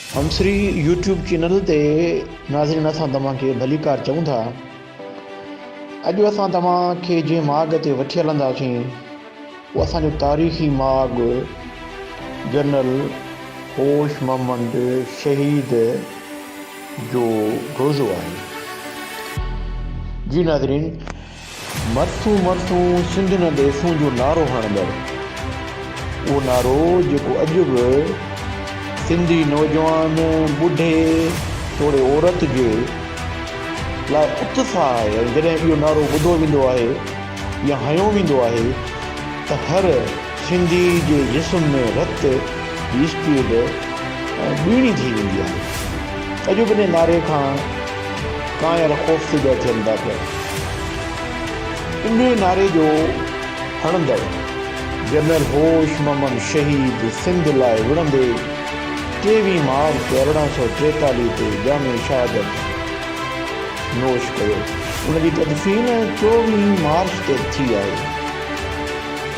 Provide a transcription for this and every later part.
हमश्री YouTube channel ते नाज़रीन असां तव्हांखे भली कार चऊं था। अॼु असां तव्हांखे जंहिं माॻ ते वठी हलंदासीं उहो असांजो तारीख़ी माॻ जनरल होश मोहम्मद शहीद जो रोज़ो आहे। जी नाज़रीन, मरसूं मरसूं सिंध न देसूं जो नारो हणंदड़ उहो नारो जेको अॼु बि सिंधी नौजवान ॿुढे थोरे औरत जे लाइ उत्साह आहे। जॾहिं इहो नारो ॿुधो वेंदो आहे या हयो वेंदो आहे त हर सिंधी जे जिस्म में रत जी स्पीड ॿीणी थी वेंदी आहे। अॼु बि इन नारे खां कायर ख़ौफ़ज़दा थियनि था पिया। इन नारे जो हणंदड़ जनरल होश मोहम्मद शहीद सिंध लाइ विढ़ंदे 23 मार्च 1843 ते जामे शहादत नोश कयो। उनजी तदफ़ीन 24 मार्च ते थी आहे।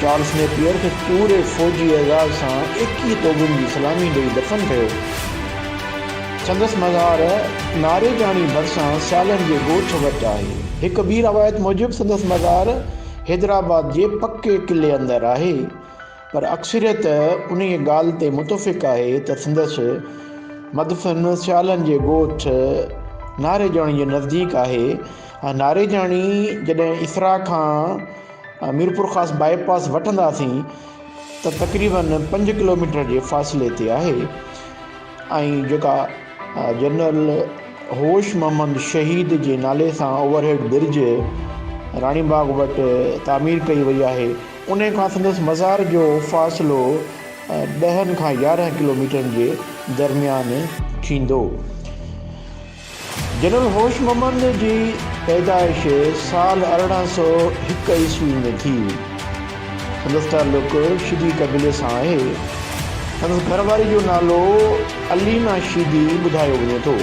चार्ल्स नेपियर खे पूरे फ़ौजी एज़ाज़ सां 21 तोबुनि जी सलामी ॾेई दफ़न कयो। संदसि मज़ार नारे जाणी भरिसां सियालनि जे ॻोठ वटि आहे। हिकु ॿी रवायत मूजिबि संदसि मज़ार हैदराबाद जे पके क़िले अंदरि आहे, पर अक्सरियत उन ॻाल्हि ते मुतफ़िक़ आहे त संदसि मदफ़न सियालनि जे ॻोठ नारेजाणी जे नज़दीक आहे। नारेजाणी जॾहिं इसरा खां मीरपुर ख़ासि बाईपास वठंदासीं त तक़रीबन 5 किलोमीटर जे फ़ासिले ते आहे। ऐं जेका जनरल होश मोहम्मद शहीद जे नाले सां ओवरहेड ब्रिज राणीबाग वटि तामीर कई वई आहे, उन खां संदसि मज़ार जो फ़ासिलो 10 खां 11 किलोमीटर जे दरमियान थींदो। जनरल होश मोहम्मद जी पैदाइश साल 1801 ईस्वी में थी। संदसि ताल्लुक़ शीदी क़बीले सां आहे। संदसि घरवारी जो नालो अलीना शीदी ॿुधायो वञे थो।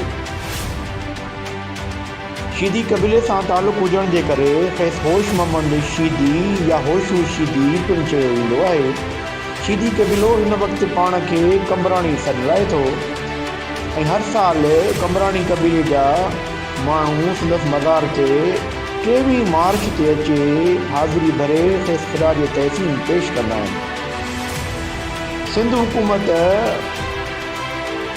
शीदी क़बीले सां ताल्लुक़ हुजण जे करे खेसि होश मोहम्मद शीदी या होशू शीदी पिणु चयो वेंदो आहे। शीदी क़बीलो हिन वक़्तु पाण खे कमराणी सॾाए थो ऐं हर साल कमराणी क़बीले जा माण्हू संदसि मज़ार ते 23 मार्च ते अचे हाज़िरी भरे खेसि ख़िराज तहसीन पेश कंदा आहिनि। सिंध हुकूमत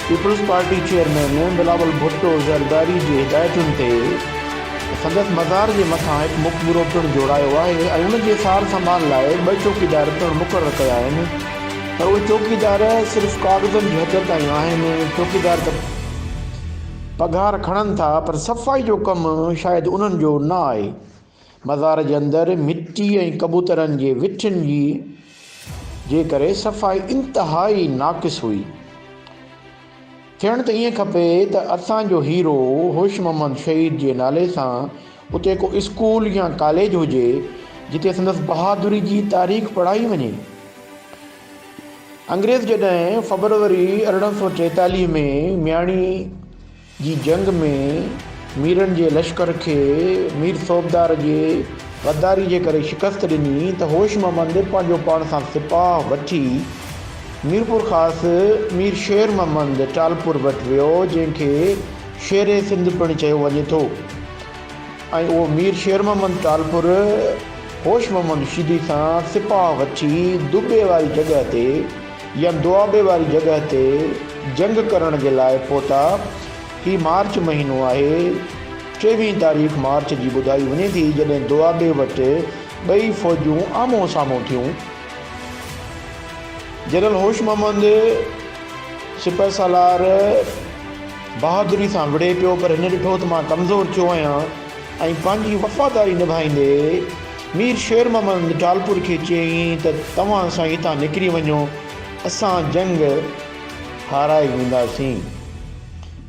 पीपल्स पार्टी चेयरमैन बिलावल भुट्टो ज़रदारी जी हिदायतुनि ते संदसि मज़ार जे मथां हिकु मुक़बरो पिणु जोड़ायो आहे ऐं उन जे सार संभाल लाइ 2 चौकीदार पिणु मुक़ररु कया आहिनि, पर उहे चौकीदार सिर्फ़ु कागज़नि जी हद ताईं आहिनि। चौकीदार त पघार खणनि था, पर सफ़ाई जो कमु शायदि उन्हनि जो न आहे। मज़ार जे अंदरि मिटी ऐं कबूतरनि जे विठियुनि जे करे सफ़ाई इंतिहाई नाक़िस हुई। थियणु त ईअं खपे त असांजो हीरो होश मोहम्मद शहीद जे नाले सां उते को स्कूल या कॉलेज हुजे जिते संदसि बहादुरी जी तारीख़ पढ़ाई वञे। अंग्रेज़ जॾहिं फ़रवरी 1843 में मियाणी जी जंग में मीरनि जे लश्कर खे मीर सोबदार जे गद्दारी जे करे शिकस्त ॾिनी त होश मोहम्मद पंहिंजो पाण सां सिपाह वठी मीरपुर ख़ासि मीर शेर मोहम्मद टालपुर वटि वियो, जंहिंखे शेर सिंध पिणु चयो वञे थो। ऐं उहो मीर शेर मोहम्मद टालपुर होश मोहम्मद शीदी सां सिपाह वठी दुबे वारी जॻह ते या दुआबे वारी जॻह ते जंग करण जे लाइ पहुता। ही मार्च महीनो आहे। 23 तारीख़ मार्च जी ॿुधाई वञे थी जॾहिं दुआबे वटि 2 फ़ौजूं आम्हूं साम्हूं थियूं। जनरल होश मोहम्मद सिपह सालार बहादुरी सां विढ़े पियो, पर हिन ॾिठो त मां कमज़ोर थियो आहियां ऐं पंहिंजी वफ़ादारी निभाईंदे मीर शेर मोहम्मद टालपुर खे चयईं त तव्हां सां हितां निकिरी वञो, असां जंग हाराए वेंदासीं,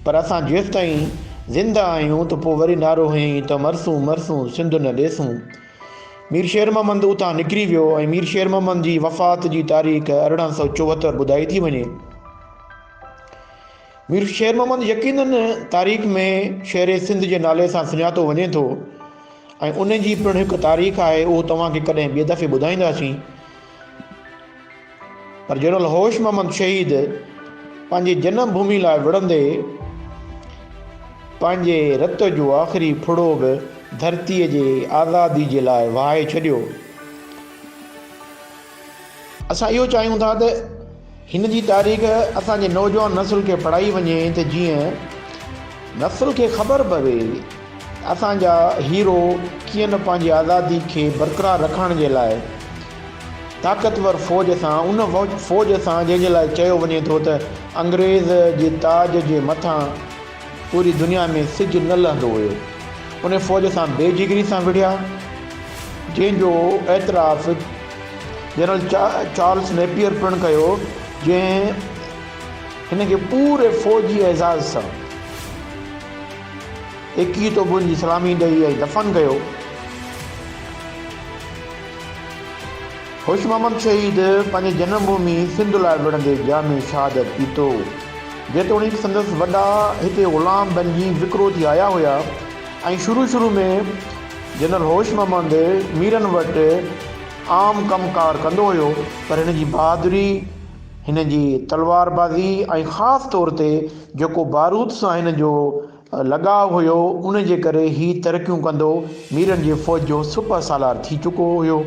पर असां जेसि ताईं ज़िंदा आहियूं त पोइ वरी नारो हयईं त मरसूं मरसूं सिंध न ॾेसूं। मीर शेर मोहम्मद उतां निकिरी वियो ऐं मीर शेर मोहम्मद जी वफ़ात जी तारीख़ 1874 ॿुधाई थी वञे। मीर शेर मोहम्मद यकीनन तारीख़ में शेर सिंध जे नाले सां सुञातो वञे थो ऐं उन जी पिणु हिकु तारीख़ आहे, उहो तव्हांखे कॾहिं ॿिए दफ़े ॿुधाईंदासीं। पर जनरल होश मोहम्मद शहीद पंहिंजे जनम भूमि लाइ विढ़ंदे पंहिंजे रत जो आख़िरी फुड़ो बि धरतीअ जे आज़ादी जे लाइ वहाए छॾियो। असां इहो चाहियूं था त हिन जी तारीख़ असांजे नौजवान नस्ल खे पढ़ाई वञे त जीअं नस्ल खे ख़बर पवे असांजा हीरो कीअं न पंहिंजी आज़ादी खे बरक़रार रखण जे लाइ ताक़तवर फ़ौज सां उन फ़ौज सां जंहिंजे लाइ चयो वञे थो त अंग्रेज़ जे ताज जे मथां पूरी दुनिया में सिज न लहंदो हुयो, उन फ़ौज सां बेजिगरी सां विढ़िया, जंहिंजो एतिराफ़ जनरल चार्ल्स नेपियर पिणु कयो, जंहिं हिन खे पूरे फ़ौजी एज़ाज़ सां 21 तोबुनि जी सलामी ॾेई ऐं दफ़न कयो। होश मोहम्मद शहीद पंहिंजे जनम भूमि सिंध लाइ विढ़ंदे जाम शहादत पीतो। जेतोणीकि संदसि वॾा हिते ग़ुलाम बणिजी विकिरो थी आया हुया ऐं शुरू में जनरल होश मोहम्मद मीरनि वटि आम कमकार कंदो हुयो, पर हिन जी बहादुरी, हिन जी तलवारबाज़ी ऐं ख़ासि तौर ते जेको बारूद सां हिन जो लगाव हुयो, उन जे करे ही तरक़ियूं कंदो मीरनि जे फ़ौज जो सुपर सालार थी चुको हुयो।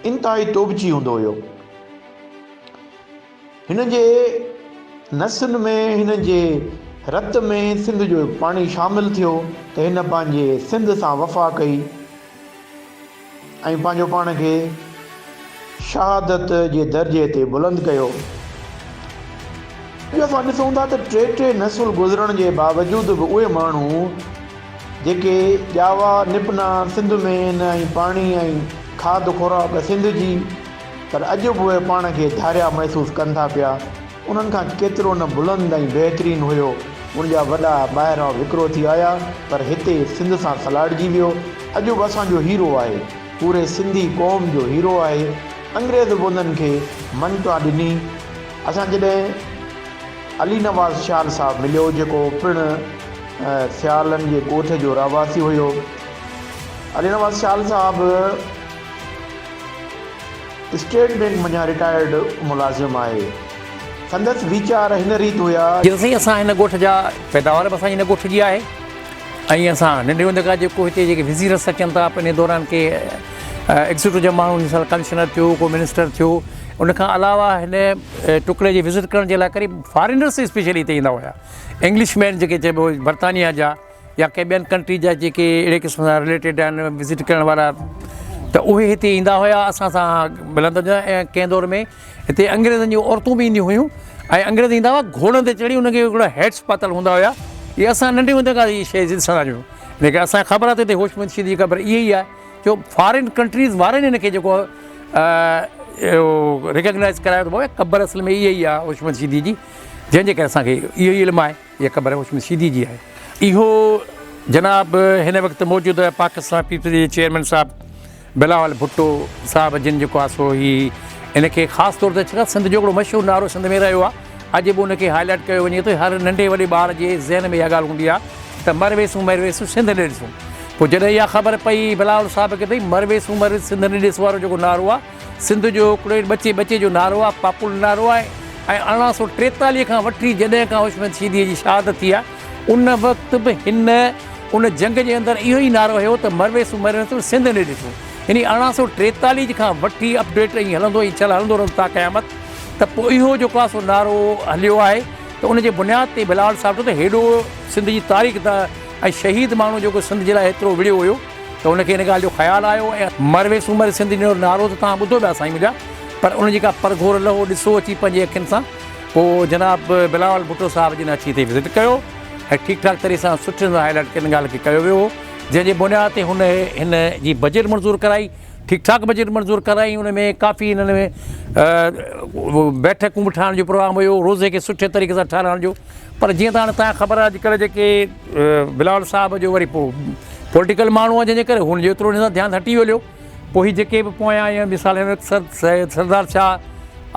इंतिहाई तोबची हूंदो हुयो। हिन जे नस्ल में, हिन जे रत में सिंध जो पाणी शामिल थियो त हिन पंहिंजे सिंध सां वफ़ा कई ऐं पंहिंजो पाण खे शहादत जे दर्जे ते बुलंद कयो। असां ॾिसूं था त टे नस्ल गुज़रण जे बावजूदि बि उहे माण्हू जेके ॼावा निपना सिंध में ऐं पाणी ऐं खाद खुराक सिंध जी, पर अॼु बि उहे पाण खे धारिया महसूसु कनि था पिया। उन्हनि खां केतिरो न बुलंद ऐं बहितरीनु हुयो, उनजा वॾा ॿाहिरां विकिरो थी आया, पर हिते सिंध सां सलाड़जी वियो। अॼु बि असांजो हीरो आहे, पूरे सिंधी क़ौम जो हीरो आहे। अंग्रेज़ बि उन्हनि खे ममता ॾिनी। असां जॾहिं अली नवाज़ शाल साहबु मिलियो, जेको पिणु सियालनि जे ॻोठ जो रहवासी हुयो, अली नवाज़ शाल साहबु स्टेट बैंक मञा रिटायर्ड मुलाज़िम आहे। संदसि वीचार हिन रीति हुया जैसे असां हिन ॻोठ जा पैदावार बि असां हिन ॻोठ जी आहे ऐं असां नंढे हूंदे खां जेको हिते जेके विज़ीरस अचनि था, पंहिंजे दौरान के एग्ज़ीक्यूटिव जा माण्हू मिसाल कमिश्नर थियो, को मिनिस्टर थियो, उनखां अलावा हिन टुकड़े जी विज़िट करण जे लाइ क़रीब फॉरेनर्स स्पेशली हिते ईंदा हुया। इंग्लिशमैन जेके चइबो बर्तानिया जा या कंहिं ॿियनि कंट्री जा जेके अहिड़े क़िस्म सां रिलेटेड आहिनि विज़िट करण वारा, त उहे हिते ईंदा हुया, असां सां मिलंदा हुआ। ऐं कंहिं दौर में हिते अंग्रेज़नि जूं औरतूं बि ईंदियूं हुयूं ऐं अंग्रेज़ ईंदा हुआ घोड़नि ते चढ़ी, उनखे हिकिड़ा हेड्स पातल हूंदा हुया। इहे असां नंढे हूंदे खां इहा शइ ॾिसंदा आहियूं, लेकिन असांखे ख़बर आहे त हिते होश मुंशी जी ख़बर इहा ई आहे जो फॉरेन कंट्रीज़ वारनि हिन खे जेको रिकग्नाइज़ करायो त क़बर असल में इहा ई आहे होश मुंशी जी, जंहिंजे करे असांखे इहो ई इल्मु आहे, इहा ख़बर होश मुंशी जी आहे। इहो जनाब हिन वक़्तु मौजूदु आहे पाकिस्तान पीपल्स जे चेयरमैन साहिबु बिलावल भुट्टो साहिबु, जिन जेको आहे सो ही इनखे ख़ासि तौर ते छा सिंध जो हिकिड़ो मशहूरु नारो सिंध में रहियो आहे। अॼु बि उनखे हाईलाइट कयो वञे थो। हर नंढे वॾे ॿार जे ज़हन में इहा ॻाल्हि हूंदी आहे त मरवेसूं मरवेसूं सिंध न ॾिसूं। पोइ जॾहिं इहा ख़बर पई बिलावल साहिब खे भई मरवेसूं मरवेसूं सिंध न ॾिस वारो जेको नारो आहे, सिंध जो हिकिड़े बचे जो नारो आहे, पॉपुलर नारो आहे। ऐं 1843 खां वठी जॾहिं खां होश मुंशी जी शहादत थी आहे, उन वक़्तु बि हिन उन जंग जे अंदरि इहो ई नारो हुयो त मरवेसूं मरवेसूं सिंध न ॾिसूं। यानी 1843 खां वठी अपडेट ईअं हलंदो ई चल हलंदो रहंदो था क़यामत। त पोइ इहो जेको आहे सो नारो हलियो आहे, त उनजे बुनियाद ते बिलावल साहिब त हेॾो सिंध जी तारीख़ त ऐं शहीद माण्हू जेको सिंध जे लाइ एतिरो विड़ियो हुयो, त उनखे हिन ॻाल्हि जो ख़्यालु आयो। ऐं मरवे सूमर सिंध जो नारो त तव्हां ॿुधो पिया साईं मुंहिंजा, पर उन जेका परघोर लहो ॾिसो अची पंहिंजे अखियुनि सां। पोइ जनाब बिलावल भुट्टो साहिब जिन अची हिते विज़िट कयो ऐं ठीकु ठाक तरीक़े सां सुठे सां हाईलाइट हिन ॻाल्हि खे कयो वियो, जंहिंजे बुनियाद ते हिन जी बजट मंज़ूरु कराई, ठीकु ठाक बजट मंज़ूरु कराई। उन में काफ़ी हिन में बैठकूं बि ठाहिण जो प्रोग्राम हुयो, रोज़े खे सुठे तरीक़े सां ठाहिराइण जो। पर जीअं त हाणे तव्हांखे ख़बर आहे अॼुकल्ह जेके बिलावल साहिब जो वरी पोइ पॉलिटिकल माण्हू आहे, जंहिंजे करे हुनजो एतिरो हिन सां ध्यानु हटी वियो। पोइ हीअ जेके बि पोयां आया मिसाल सरदार शाह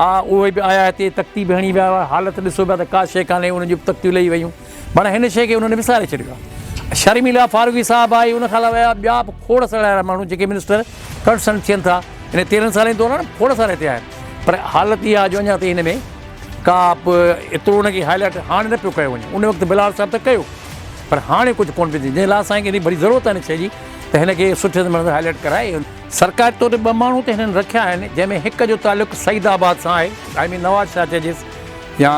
आहे, उहे बि आया हिते तख़्ती बि हणी विया हुआ। हालत ॾिसो पिया त का शइ कान्हे, उन्हनि जूं तख़्तियूं लही वियूं। माना हिन शइ खे उन्हनि विसारे छॾियो आहे। शर्मिला फारूकी साहिबु आई, उनखां अलावा ॿिया बि खोड़ सारा अहिड़ा माण्हू जेके मिनिस्टर कंसर्न थियनि था। हिन 13 सालनि दौरान खोड़ सारा हिते आहिनि, पर हालत इहा जो अञा ताईं हिन में का बि एतिरो उनखे हाईलाइट हाणे न पियो कयो वञे। उन वक़्तु बिलाल साहिबु त कयो, पर हाणे कुझु कोन पियो थिए, जंहिं लाइ असांखे एॾी भरी ज़रूरत आहे हिन शइ जी त हिनखे सुठे नमूने हाईलाइट कराए। सरकारी तौर ते 2 माण्हू त हिननि रखिया आहिनि, जंहिंमें हिकु जो तालुक़ु सईदाबाद सां आहे, आई मीन नवाज़ शाह चइजेसि या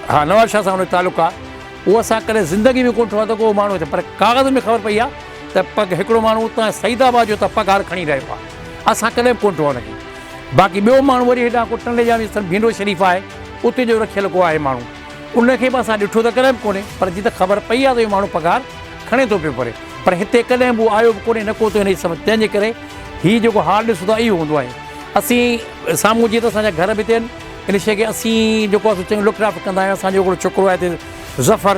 हा नवाज़ शाह सां हुन जो तालुक़ु आहे। उहो असां कॾहिं ज़िंदगी में कोन ठहियो आहे त को माण्हू हिते, पर काग़ज़ में ख़बर पई आहे त पग हिकिड़ो माण्हू उतां सईदाबाद जो त पघार खणी रहियो आहे, असां कॾहिं बि कोन ठहियो आहे हुनखे। बाक़ी ॿियो माण्हू वरी हेॾां को टंडे जा भींडो शरीफ़ आहे, उते जो रखियल को आहे माण्हू, उनखे बि असां ॾिठो त कॾहिं बि कोन्हे, पर जीअं त ख़बर पई आहे त इहो माण्हू पघार खणे थो पियो परे, पर हिते कॾहिं बि उहो आयो बि कोन्हे, न को थो हिन जी सम्झ। तंहिंजे करे हीउ जेको हाल ॾिसो था इहो हूंदो आहे। असीं साम्हूं जीअं त असांजा घर बि थियनि, इन शइ खे असीं जेको आहे चङो लुक राफ़ कंदा आहियूं। असांजो हिकिड़ो छोकिरो आहे हिते ज़फ़र,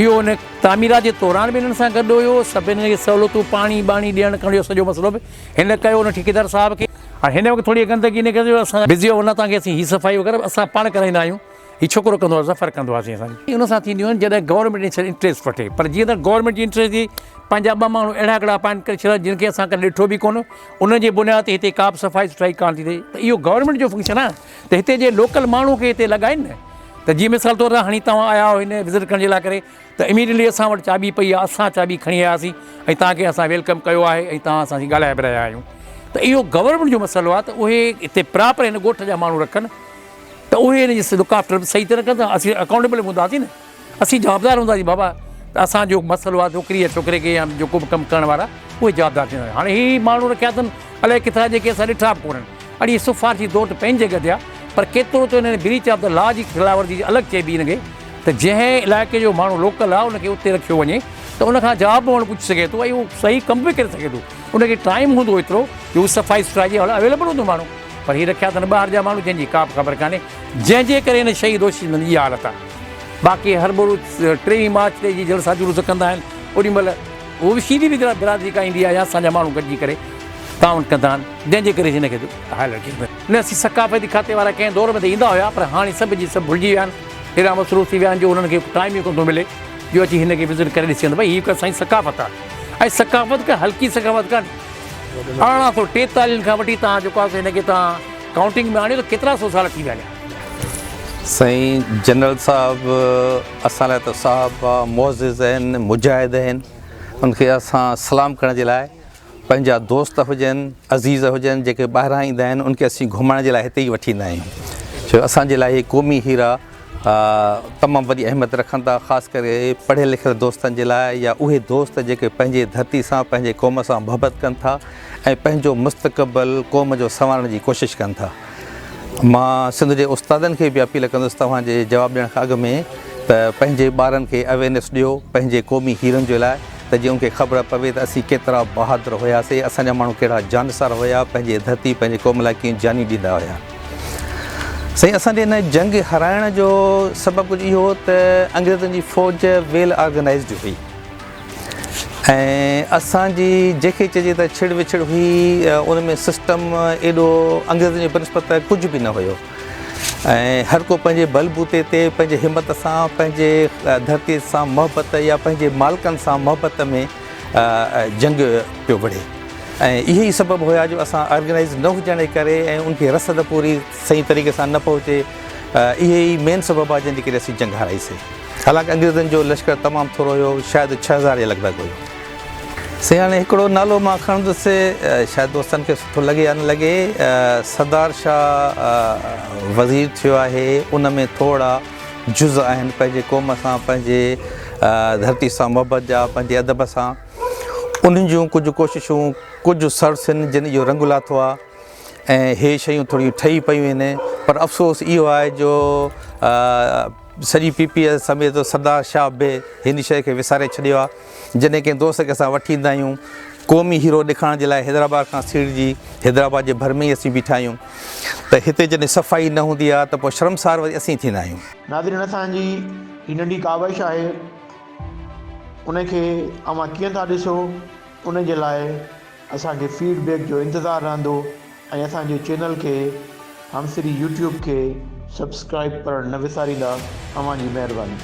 इहो हिन तामीरात जे दौरान बि हिननि सां गॾु हुयो, सभिनी खे सहूलियतूं पाणी बाणी ॾियणु खणियो, सॼो मसइलो बि हिन कयो हुन ठेकेदार साहिब खे। हाणे हिन वक़्तु थोरी गंदगी इन करे असां बिज़ी हुन तव्हांखे असीं हीअ सफ़ाई वग़ैरह असां पाण कराईंदा आहियूं, हीउ छोकिरो कंदो आहे, ज़फ़र कंदो आहे असांजी। उन सां थींदियूं आहिनि जॾहिं गवर्नमेंट इंट्रस्ट वठे, पर जीअं त गवर्नमेंट जी इंट्रस्ट जी पंहिंजा 2 माण्हू अहिड़ा हिकिड़ा अपॉइंट करे छॾिया जिन खे असां कॾहिं ॾिठो बि कोन, उन जे बुनियाद ते हिते का बि सफ़ाई सुथराई कान थी थिए, त इहो गवर्नमेंट जो फंक्शन आहे त हिते जे लोकल माण्हू खे हिते लॻाइनि न। त जीअं मिसाल तौर ते हाणे तव्हां आया हो हिन विज़िट करण जे लाइ करे, त इमीडिएटली असां वटि चाबी पई आहे, असां चाबी खणी आयासीं ऐं तव्हांखे असां वेलकम कयो आहे ऐं तव्हां असांजी ॻाल्हाए बि रहिया आहियूं। त इहो गवर्नमेंट जो मसइलो आहे त उहे हिते प्रॉपर हिन ॻोठ जा माण्हू रखनि, त उहे हिन जी लुक आफ्टर सही तरह कंदा। असीं अकाउंटेबल हूंदासीं न, असीं जवाबदार हूंदासीं बाबा, त असांजो मसइलो आहे छोकिरी या छोकिरे खे या जेको बि कमु करण वारा उहे जवाबदार थींदा। हाणे ही माण्हू रखिया अथनि अलाए किथां जेके असां ॾिठा बि कोन्हनि, अड़ी सिफ़ारिशी दौर ते पंहिंजी जॻह ते आहे, पर केतिरो त हिननि ब्रीच ऑफ द लॉ जी खिलाफ़ वर्जी अलॻि चइबी हिनखे, त जंहिं इलाइक़े जो माण्हू लोकल आहे उनखे उते रखियो वञे त उनखां जवाब माण्हू पुछी सघे थो ऐं उहो सही कमु बि करे सघे थो। उनखे टाइम हूंदो एतिरो की उहो सफ़ाई सुथराई जे अवेलेबल हूंदो माण्हू, पर हीअ रखिया अथनि ॿाहिरि जा माण्हू जंहिंजी का बि ख़बर कान्हे, जंहिंजे करे हिन शहीद दोषी इहा हालत आहे। बाक़ी हर भेरो 3 मार्च ते जी जलसा जुलूस कंदा आहिनि, ओॾीमहिल उहो बि सीधी बि बिरादरी का ईंदी आहे या असांजा माण्हू गॾिजी करे ताउन कंदा आहिनि, जंहिंजे करे हिनखे हाईलाइट कयो। न असीं सकाफ़ती खाते वारा कंहिं दौर में त ईंदा हुआ, पर हाणे सभु जी सभु भुलिजी विया आहिनि, हेॾा मसरूफ़ थी विया आहिनि जो हुननि खे टाइम ई कोन थो मिले जो अची हिनखे विज़िट करे ॾिसी वञे। भई हीअ हिकु असांजी सकाफ़त आहे, ऐं सकाफ़त का हल्की सकाफ़त कान्हे। 1843 खां वठी तव्हां जेको आहे हिनखे तव्हां काउंटिंग में आणियो त केतिरा 100 साल थी विया आहिनि। साईं जनरल साहिबु असां लाइ त साहिबु मुअज़्ज़िज़ आहिनि, मुजाहिद आहिनि, उनखे असां सलाम करण जे लाइ पंहिंजा दोस्त हुजनि, अज़ीज़ हुजनि, जेके ॿाहिरां ईंदा आहिनि उनखे असीं घुमण जे लाइ हिते ई वठी ईंदा आहियूं, छो असांजे लाइ इहे क़ौमी हीरा तमामु वॾी अहमियत रखनि था, ख़ासि करे पढ़ियल लिखियल दोस्तनि जे लाइ, या उहे दोस्त जेके पंहिंजे धरती सां पंहिंजे क़ौम सां मुहबत कनि था ऐं पंहिंजो मुस्तक़बिल क़ौम जो संवारण जी कोशिशि कनि था। मां सिंध जे उस्तादनि खे बि अपील कंदुसि तव्हांजे जवाबु ॾियण खां अॻु में त पंहिंजे ॿारनि खे अवेयरनेस ॾियो पंहिंजे क़ौमी हीरनि जे लाइ, त जीअं उनखे ख़बर पवे त असीं केतिरा बहादुर हुयासीं, असांजा माण्हू कहिड़ा जानसार हुया, पंहिंजे धरती पंहिंजे क़ौम लाइ कीअं जानी ॾींदा हुया। साईं असांजे हिन जंग हाराइण जो सबबु कुझु इहो हो त अंग्रेज़नि जी फ़ौज वेल ऑर्गनाइज़ड हुई ऐं असांजी जंहिंखे चइजे त छिड़ विछड़ हुई, उन में सिस्टम एॾो अंग्रेज़नि जे बनिस्बत कुझु बि न हुयो ऐं हर को पंहिंजे बलबूते ते पंहिंजे हिमत सां, पंहिंजे धरती सां मुहबत या पंहिंजे मालिकनि सां मुहबत में जंग पियो विढ़े ऐं इहे ई सबबु हुया जो असां ऑर्गनाइज़ न हुजण जे करे ऐं उनखे रसद पूरी सही तरीक़े सां न पहुचे, इहे ई मेन सबबु आहे जंहिंजे करे असीं जंग हाराईसीं। हालांकि अंग्रेज़नि जो लश्कर तमामु थोरो हुयो, शायदि 6000 जे लॻभॻि हुयो। साईं हाणे हिकिड़ो नालो मां खणंदुसि, शायदि दोस्तनि खे सुठो लॻे या न लॻे, सरदार शाह वज़ीर थियो आहे, उन में थोरा जुज़ आहिनि पंहिंजे क़ौम सां, पंहिंजे धरती सां मुहबत जा, पंहिंजे अदब सां, उन्हनि जूं कुझु कोशिशूं, कुझु सर्स आहिनि जिन जो रंग लाथो आहे ऐं हे शयूं थोरियूं ठही पियूं आहिनि, पर अफ़सोस इहो आहे जो सॼी PPS समेत सरदार शाह बि हिन शइ खे विसारे छॾियो आहे। जॾहिं कंहिं दोस्त खे असां वठी ईंदा आहियूं क़ौमी हीरो ॾेखारण जे लाइ हैदराबाद खां सीड़जी, हैदराबाद जे भर में ई असीं बीठा आहियूं, त हिते जॾहिं सफ़ाई न हूंदी आहे त पोइ शर्मसार वरी असीं थींदा आहियूं। नाज़रीन असांजी ही नंढी काविश आहे, उनखे अव्हां कीअं था ॾिसो, उन जे लाइ असांखे फीडबैक जो इंतज़ारु रहंदो ऐं असांजे चैनल खे हमसिरी YouTube खे सब्सक्राइब करणु न विसारींदा। अव्हां जी महिरबानी।